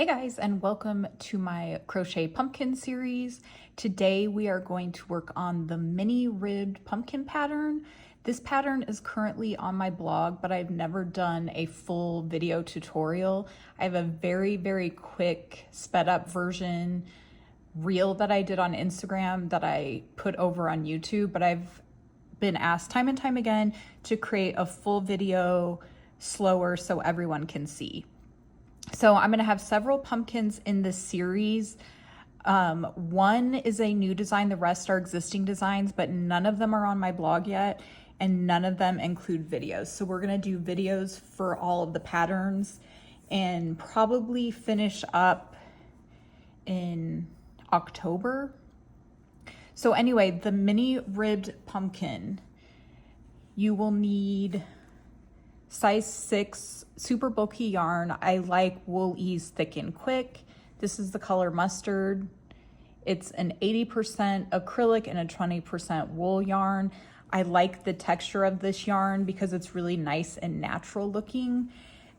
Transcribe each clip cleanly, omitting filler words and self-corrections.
Hey guys, and welcome to my crochet pumpkin series. Today we are going to work on the mini ribbed pumpkin pattern. This pattern is currently on my blog, but I've never done a full video tutorial. I have a very quick sped up version reel that I did on Instagram that I put over on YouTube, but I've been asked time and time again to create a full video slower so everyone can see. So I'm going to have several pumpkins in this series. One is a new design, the rest are existing designs, but none of them are on my blog yet, and none of them include videos. So we're going to do videos for all of the patterns and probably finish up in October. So anyway, the mini ribbed pumpkin, you will need size 6 super bulky yarn. I like Wool Ease Thick and Quick. This is the color mustard. It's an 80% acrylic and a 20% wool yarn. I like the texture of this yarn because it's really nice and natural looking.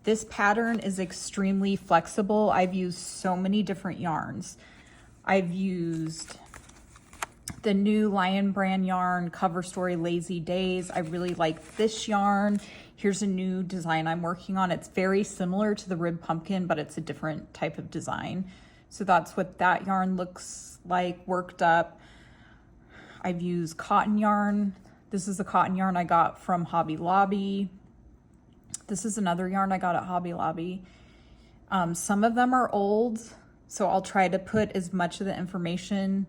This pattern is extremely flexible. I've used so many different yarns. I've used the new Lion brand yarn, Cover Story Lazy Days. I really like this yarn. Here's a new design I'm working on. It's very similar to the ribbed pumpkin, but it's a different type of design. So that's what that yarn looks like worked up. I've used cotton yarn. This is the cotton yarn I got from Hobby Lobby. This is another yarn I got at Hobby Lobby. Some of them are old, so I'll try to put as much of the information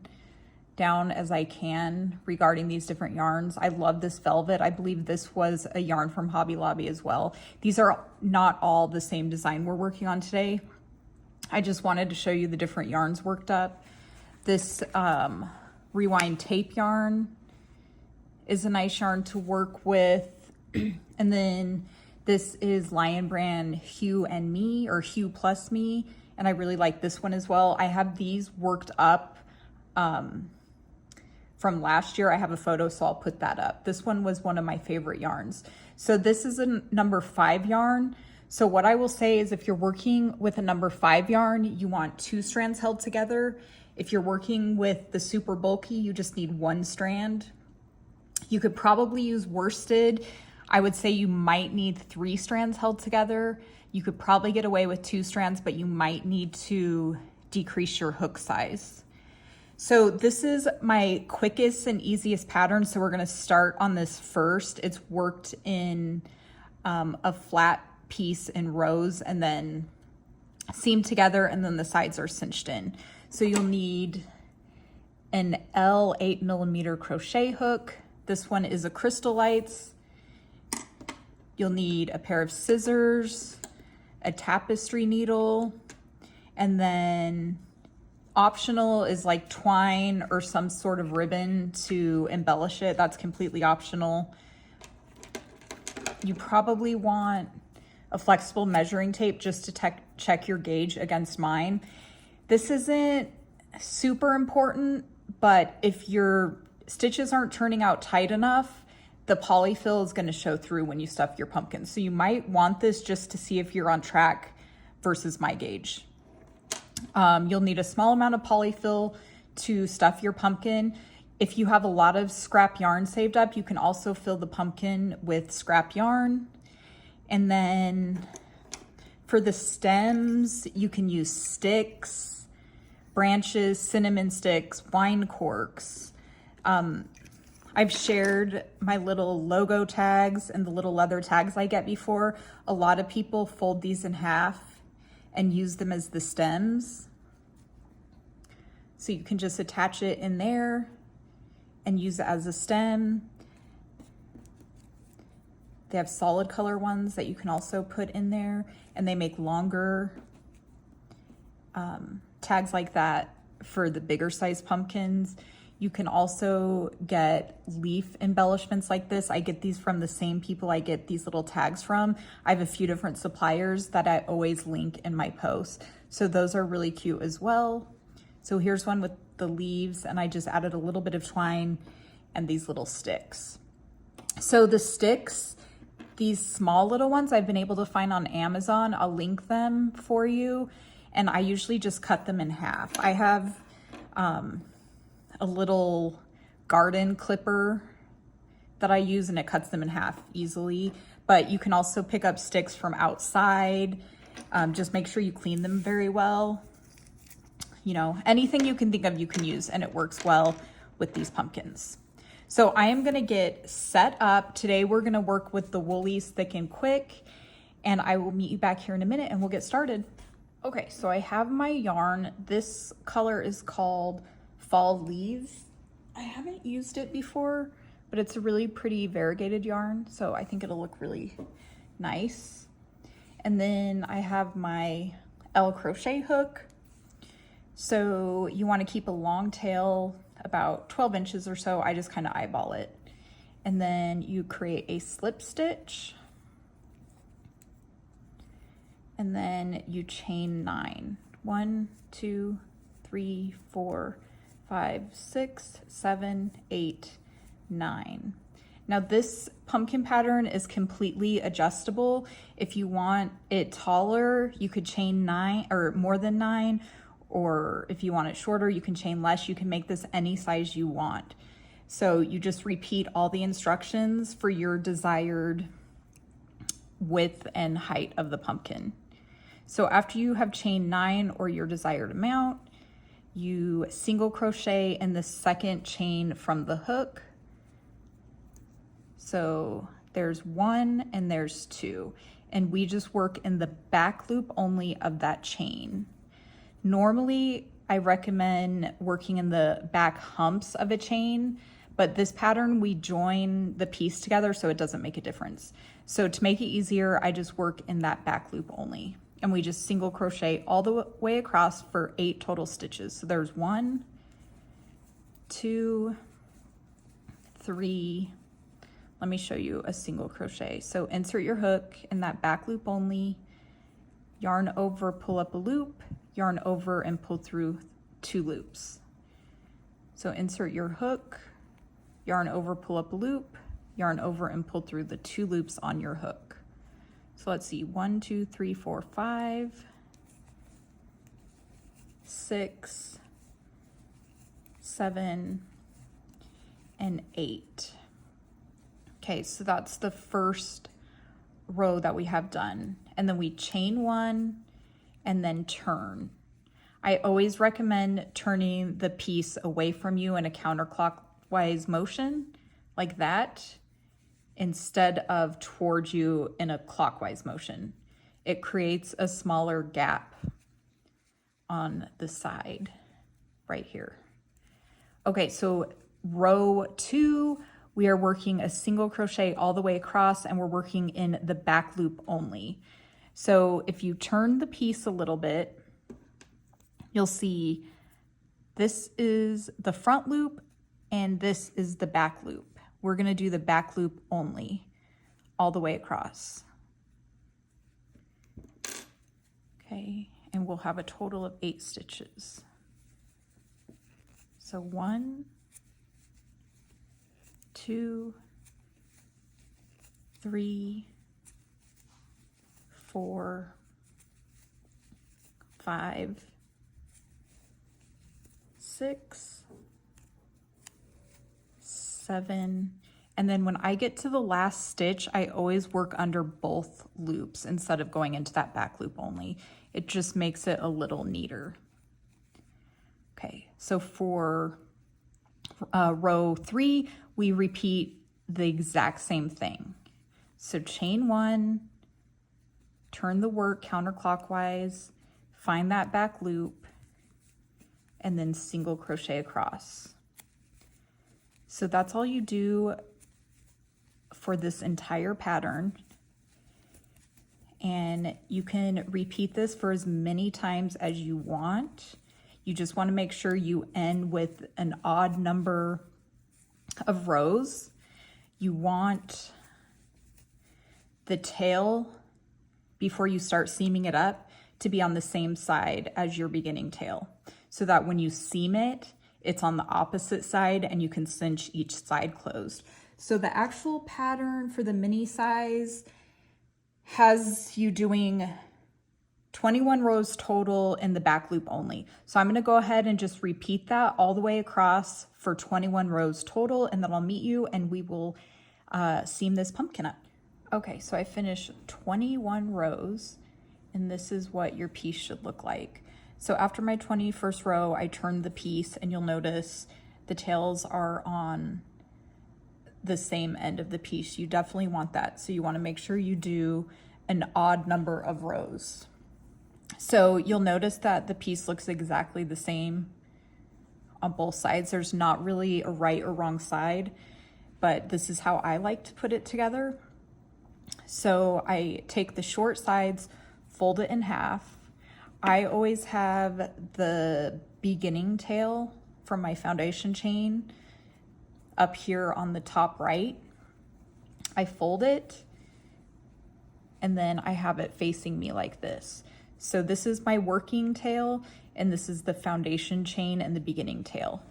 down as I can regarding these different yarns. I love this velvet. I believe this was a yarn from Hobby Lobby as well. These are not all the same design we're working on today. I just wanted to show you the different yarns worked up. This rewind tape yarn is a nice yarn to work with. And then this is Lion brand Hue and Me, or Hue Plus Me, and I really like this one as well. I have these worked up from last year. I have a photo, so I'll put that up. This one was one of my favorite yarns. So this is a number 5 yarn. So what I will say is if you're working with a number 5 yarn, you want 2 strands held together. If you're working with the super bulky, you just need 1 strand. You could probably use worsted. I would say you might need 3 strands held together. You could probably get away with 2 strands, but you might need to decrease your hook size. So this is my quickest and easiest pattern. So we're going to start on this first. It's worked in a flat piece in rows and then seamed together, and then the sides are cinched in. So you'll need an L 8mm crochet hook. This one is a Crystal Lights. You'll need a pair of scissors, a tapestry needle, and then optional is like twine or some sort of ribbon to embellish it. That's completely optional. You probably want a flexible measuring tape just to check your gauge against mine. This isn't super important, but if your stitches aren't turning out tight enough, the polyfill is going to show through when you stuff your pumpkin. So you might want this just to see if you're on track versus my gauge. You'll need a small amount of polyfill to stuff your pumpkin. If you have a lot of scrap yarn saved up, you can also fill the pumpkin with scrap yarn. And then for the stems, you can use sticks, branches, cinnamon sticks, wine corks. I've shared my little logo tags and the little leather tags I get before. A lot of people fold these in half and use them as the stems. So you can just attach it in there and use it as a stem. They have solid color ones that you can also put in there, and they make longer tags like that for the bigger size pumpkins. You can also get leaf embellishments like this. I get these from the same people I get these little tags from. I have a few different suppliers that I always link in my posts. So those are really cute as well. So here's one with the leaves, and I just added a little bit of twine and these little sticks. So the sticks, these small little ones I've been able to find on Amazon. I'll link them for you. and I usually just cut them in half. I have a little garden clipper that I use, and it cuts them in half easily, but you can also pick up sticks from outside. Just make sure you clean them very well. You know, anything you can think of you can use, and it works well with these pumpkins. So I am gonna get set up. Today we're gonna work with the Woolies Thick and Quick, and I will meet you back here in a minute and we'll get started. Okay, so I have my yarn. This color is called Fall Leaves. I haven't used it before, but it's a really pretty variegated yarn, so I think it'll look really nice. And then I have my crochet hook. So you want to keep a long tail, about 12 inches or so. I just kind of eyeball it. And then you create a slip stitch. And then you chain 9. 1, 2, 3, 4, 5, 6, 7, 8, 9. Now this pumpkin pattern is completely adjustable. If you want it taller, you could chain 9 or more than 9, or if you want it shorter, you can chain less. You can make this any size you want. So you just repeat all the instructions for your desired width and height of the pumpkin. So after you have chained 9 or your desired amount, you single crochet in the second chain from the hook. So there's 1 and there's 2, and we just work in the back loop only of that chain. Normally, I recommend working in the back humps of a chain, but this pattern, we join the piece together so it doesn't make a difference. So to make it easier, I just work in that back loop only. And we just single crochet all the way across for 8 total stitches. So there's 1, 2, 3. Let me show you a single crochet. So insert your hook in that back loop only, yarn over, pull up a loop, yarn over and pull through 2 loops. So insert your hook, yarn over, pull up a loop, yarn over and pull through the 2 loops on your hook. So let's see, 1, 2, 3, 4, 5, 6, 7, and 8. Okay, so that's the first row that we have done. And then we chain 1 and then turn. I always recommend turning the piece away from you in a counterclockwise motion, like that, instead of towards you in a clockwise motion. It creates a smaller gap on the side right here. Okay, so row 2, we are working a single crochet all the way across, and we're working in the back loop only. So if you turn the piece a little bit, you'll see this is the front loop and this is the back loop. We're gonna do the back loop only all the way across. Okay, and we'll have a total of 8 stitches. So 1, 2, 3, 4, 5, 6, 7, and then when I get to the last stitch, I always work under both loops instead of going into that back loop only. It just makes it a little neater. Okay, so for row 3, we repeat the exact same thing. So chain 1, turn the work counterclockwise, find that back loop, and then single crochet across. So that's all you do for this entire pattern. And you can repeat this for as many times as you want. You just want to make sure you end with an odd number of rows. You want the tail, before you start seaming it up, to be on the same side as your beginning tail, so that when you seam it, it's on the opposite side and you can cinch each side closed. So the actual pattern for the mini size has you doing 21 rows total in the back loop only. So I'm going to go ahead and just repeat that all the way across for 21 rows total, and then I'll meet you and we will seam this pumpkin up. Okay, so I finished 21 rows, and this is what your piece should look like. So after my 21st row, I turned the piece, and you'll notice the tails are on the same end of the piece. You definitely want that. So you want to make sure you do an odd number of rows. So you'll notice that the piece looks exactly the same on both sides. There's not really a right or wrong side, but this is how I like to put it together. So I take the short sides, fold it in half. I always have the beginning tail from my foundation chain up here on the top right. I fold it, and then I have it facing me like this. So this is my working tail, and this is the foundation chain and the beginning tail.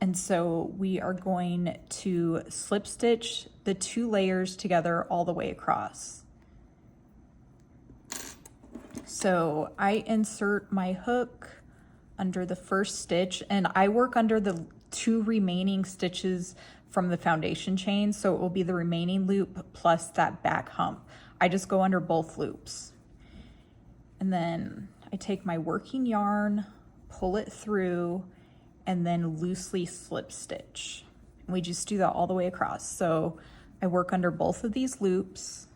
And so we are going to slip stitch the 2 layers together all the way across. So I insert my hook under the first stitch, and I work under the 2 remaining stitches from the foundation chain. So it will be the remaining loop plus that back hump. I just go under both loops. And then I take my working yarn, pull it through, and then loosely slip stitch. And we just do that all the way across. So I work under both of these loops.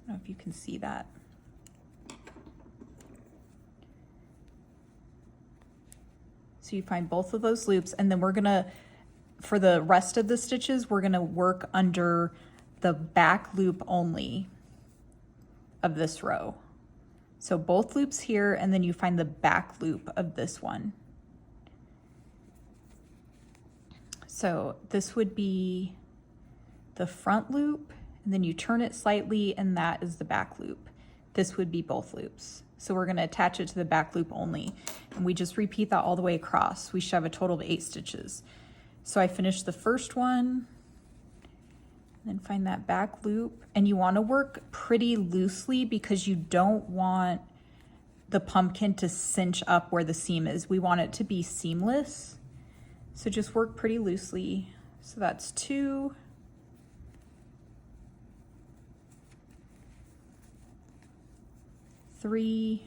I don't know if you can see that. So you find both of those loops, and then we're gonna, for the rest of the stitches, we're gonna work under the back loop only of this row. So both loops here, and then you find the back loop of this one. So this would be the front loop, and then you turn it slightly, and that is the back loop. This would be both loops. So we're gonna attach it to the back loop only, and we just repeat that all the way across. We should have a total of 8 stitches. So I finished the first one, then find that back loop, and you want to work pretty loosely because you don't want the pumpkin to cinch up where the seam is. We want it to be seamless, so just work pretty loosely. So that's 2, 3,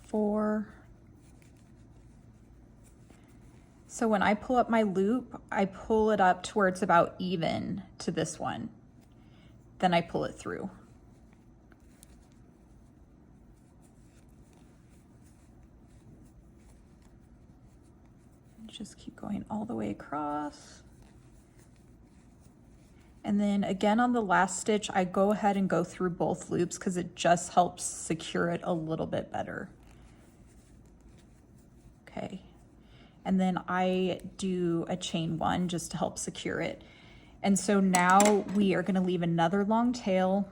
4. So when I pull up my loop, I pull it up to where it's about even to this one. Then I pull it through. Just keep going all the way across. And then again on the last stitch, I go ahead and go through both loops because it just helps secure it a little bit better. Okay. And then I do a chain 1 just to help secure it. And so now we are going to leave another long tail.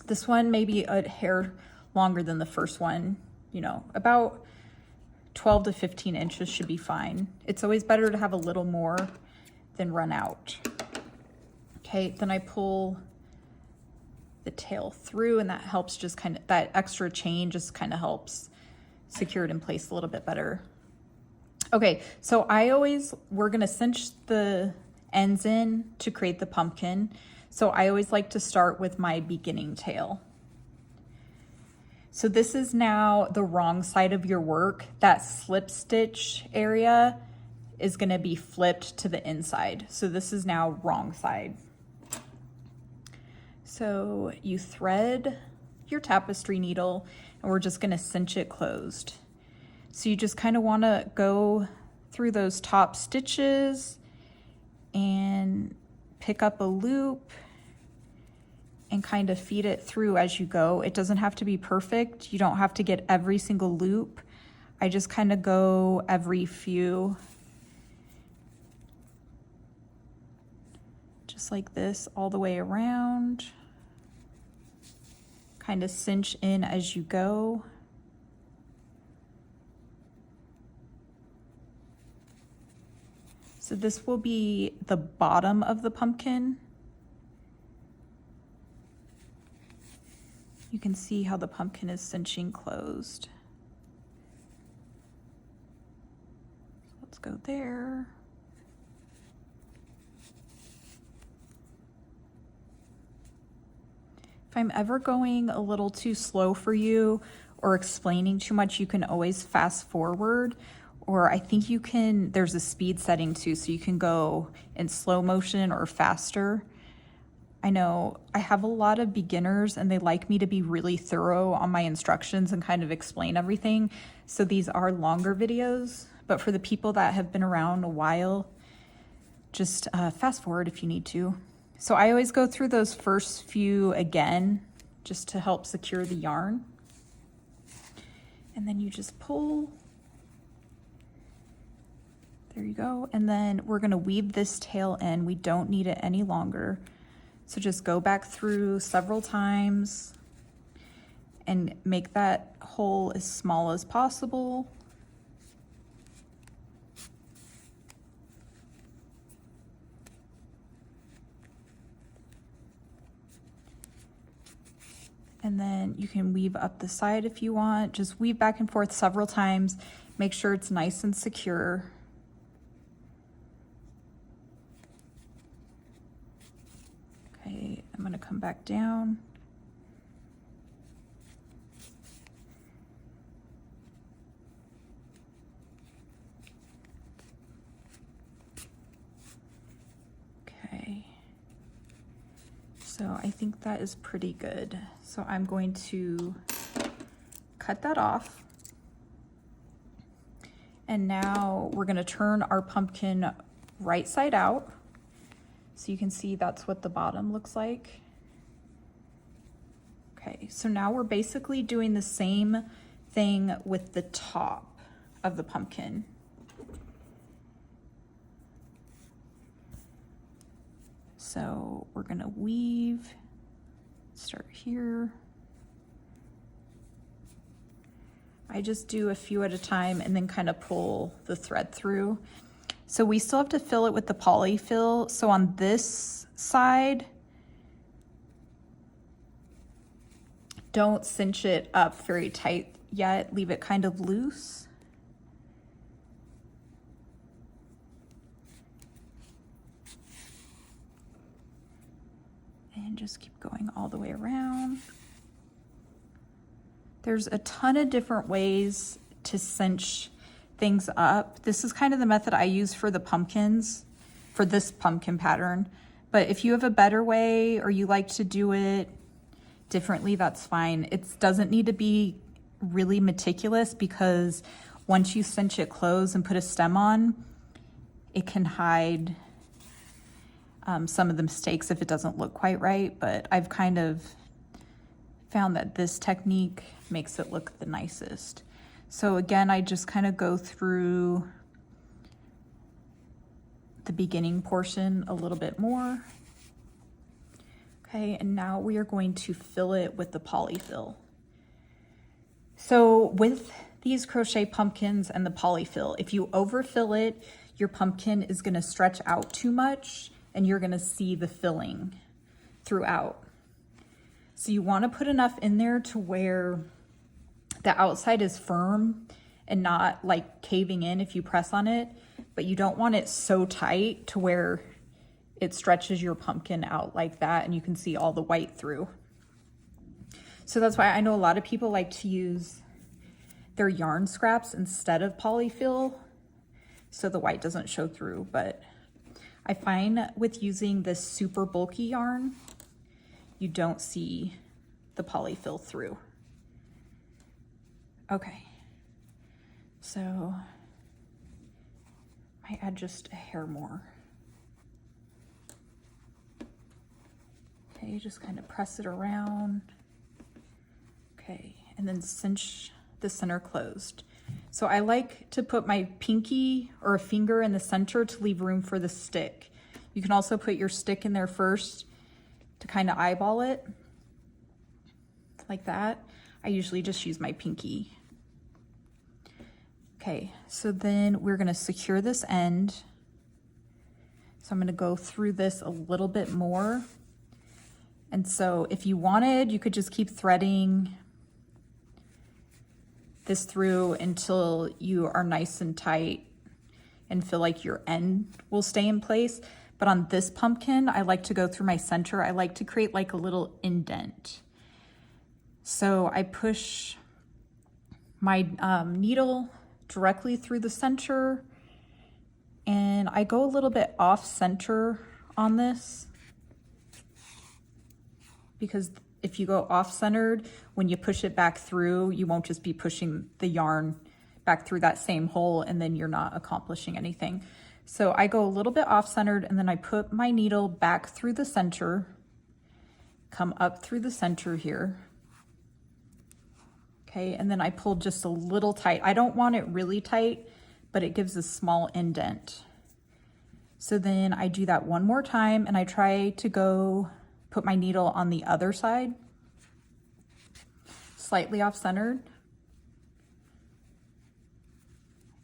This one may be a hair longer than the first one, you know, about 12 to 15 inches should be fine. It's always better to have a little more than run out. Okay, then I pull the tail through, and that helps just kind of, that extra chain just kind of helps secure it in place a little bit better. Okay, so we're gonna cinch the ends in to create the pumpkin. So I always like to start with my beginning tail. So this is now the wrong side of your work. That slip stitch area is gonna be flipped to the inside. So this is now wrong side. So you thread your tapestry needle, and we're just gonna cinch it closed. So you just kind of want to go through those top stitches and pick up a loop and kind of feed it through as you go. It doesn't have to be perfect. You don't have to get every single loop. I just kind of go every few, just like this, all the way around. Kind of cinch in as you go. So this will be the bottom of the pumpkin. You can see how the pumpkin is cinching closed. So let's go there. If I'm ever going a little too slow for you or explaining too much, you can always fast forward, or I think you can, there's a speed setting too, so you can go in slow motion or faster. I know I have a lot of beginners and they like me to be really thorough on my instructions and kind of explain everything. So these are longer videos, but for the people that have been around a while, just fast forward if you need to. So I always go through those first few again, just to help secure the yarn. And then you just pull. There you go. And then we're gonna weave this tail in. We don't need it any longer. So just go back through several times and make that hole as small as possible. And then you can weave up the side if you want. Just weave back and forth several times. Make sure it's nice and secure. Okay, I'm gonna come back down. Okay. So I think that is pretty good. So I'm going to cut that off. And now we're gonna turn our pumpkin right side out. So you can see that's what the bottom looks like. Okay, so now we're basically doing the same thing with the top of the pumpkin. So we're gonna weave, start here. I just do a few at a time and then kind of pull the thread through. So we still have to fill it with the poly-fil. So on this side, don't cinch it up very tight yet. Leave it kind of loose. And just keep going all the way around. There's a ton of different ways to cinch things up. This is kind of the method I use for the pumpkins, for this pumpkin pattern. But if you have a better way or you like to do it differently, that's fine. It doesn't need to be really meticulous because once you cinch it closed and put a stem on, it can hide some of the mistakes if it doesn't look quite right. But I've kind of found that this technique makes it look the nicest. So again, I just kind of go through the beginning portion a little bit more. Okay, and now we are going to fill it with the poly-fil. So with these crochet pumpkins and the poly-fil, if you overfill it, your pumpkin is gonna stretch out too much and you're gonna see the filling throughout. So you wanna put enough in there to where the outside is firm and not like caving in if you press on it, but you don't want it so tight to where it stretches your pumpkin out like that and you can see all the white through. So that's why I know a lot of people like to use their yarn scraps instead of poly-fil so the white doesn't show through. But I find with using this super bulky yarn, you don't see the poly-fil through. Okay, so I add just a hair more. Okay, just kind of press it around. Okay, and then cinch the center closed. So I like to put my pinky or a finger in the center to leave room for the stick. You can also put your stick in there first to kind of eyeball it, like that. I usually just use my pinky. Okay, so then we're gonna secure this end. So I'm going to go through this a little bit more. And so if you wanted, you could just keep threading this through until you are nice and tight and feel like your end will stay in place. But on this pumpkin, I like to go through my center. I like to create like a little indent. So I push my needle directly through the center, and I go a little bit off center on this, because if you go off centered, when you push it back through, you won't just be pushing the yarn back through that same hole and then you're not accomplishing anything. So I go a little bit off centered, and then I put my needle back through the center, come up through the center here. Okay, and then I pull just a little tight. I don't want it really tight, but it gives a small indent. So then I do that one more time, and I try to go put my needle on the other side, slightly off centered.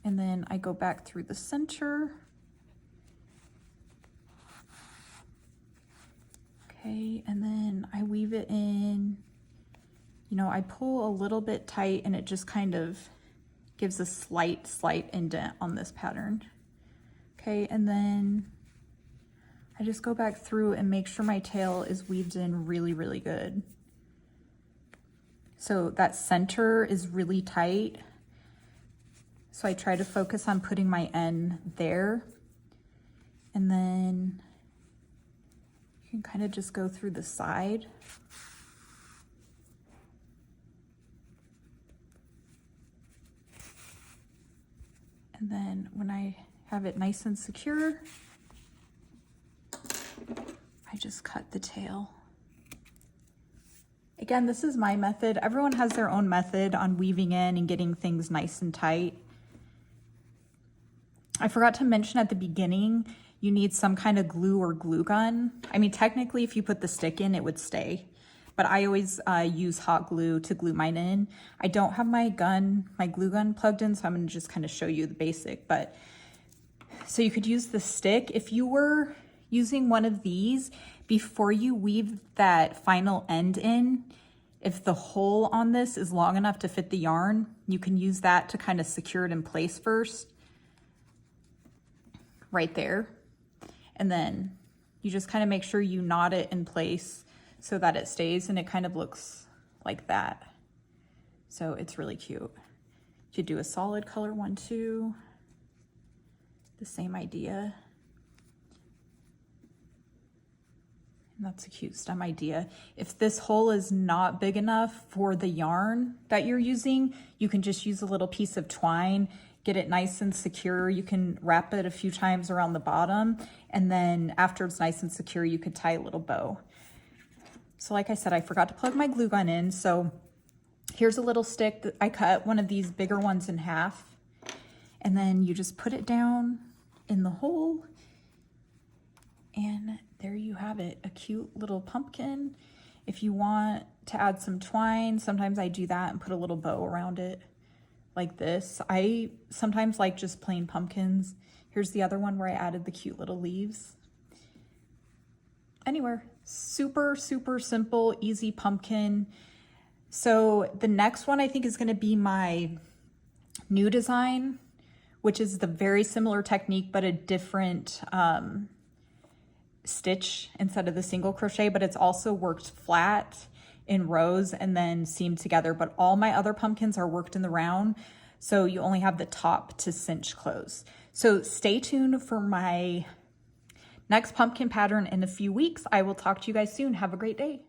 And then I go back through the center. Okay, and then I weave it in. You know, I pull a little bit tight, and it just kind of gives a slight indent on this pattern. Okay, and then I just go back through and make sure my tail is weaved in really, really good. So that center is really tight. So I try to focus on putting my end there. And then you can kind of just go through the side. And then when I have it nice and secure, I just cut the tail. Again, this is my method. Everyone has their own method on weaving in and getting things nice and tight. I forgot to mention at the beginning, you need some kind of glue or glue gun. I mean, technically, if you put the stick in, it would stay. But I always use hot glue to glue mine in. I don't have my glue gun plugged in, so I'm gonna just kind of show you the basic. But so you could use the stick. If you were using one of these, before you weave that final end in, if the hole on this is long enough to fit the yarn, you can use that to kind of secure it in place first, right there. And then you just kind of make sure you knot it in place so that it stays, and it kind of looks like that. So it's really cute. You could do a solid color one too. The same idea. And that's a cute stem idea. If this hole is not big enough for the yarn that you're using, you can just use a little piece of twine, get it nice and secure. You can wrap it a few times around the bottom, and then after it's nice and secure, you could tie a little bow. So like I said, I forgot to plug my glue gun in. So here's a little stick that I cut one of these bigger ones in half, and then you just put it down in the hole, and there you have it, a cute little pumpkin. If you want to add some twine, sometimes I do that and put a little bow around it like this. I sometimes like just plain pumpkins. Here's the other one where I added the cute little leaves. Anywhere, super, super simple, easy pumpkin. So the next one I think is gonna be my new design, which is the very similar technique, but a different stitch instead of the single crochet, but it's also worked flat in rows and then seamed together. But all my other pumpkins are worked in the round, so you only have the top to cinch close. So stay tuned for my next pumpkin pattern in a few weeks. I will talk to you guys soon. Have a great day.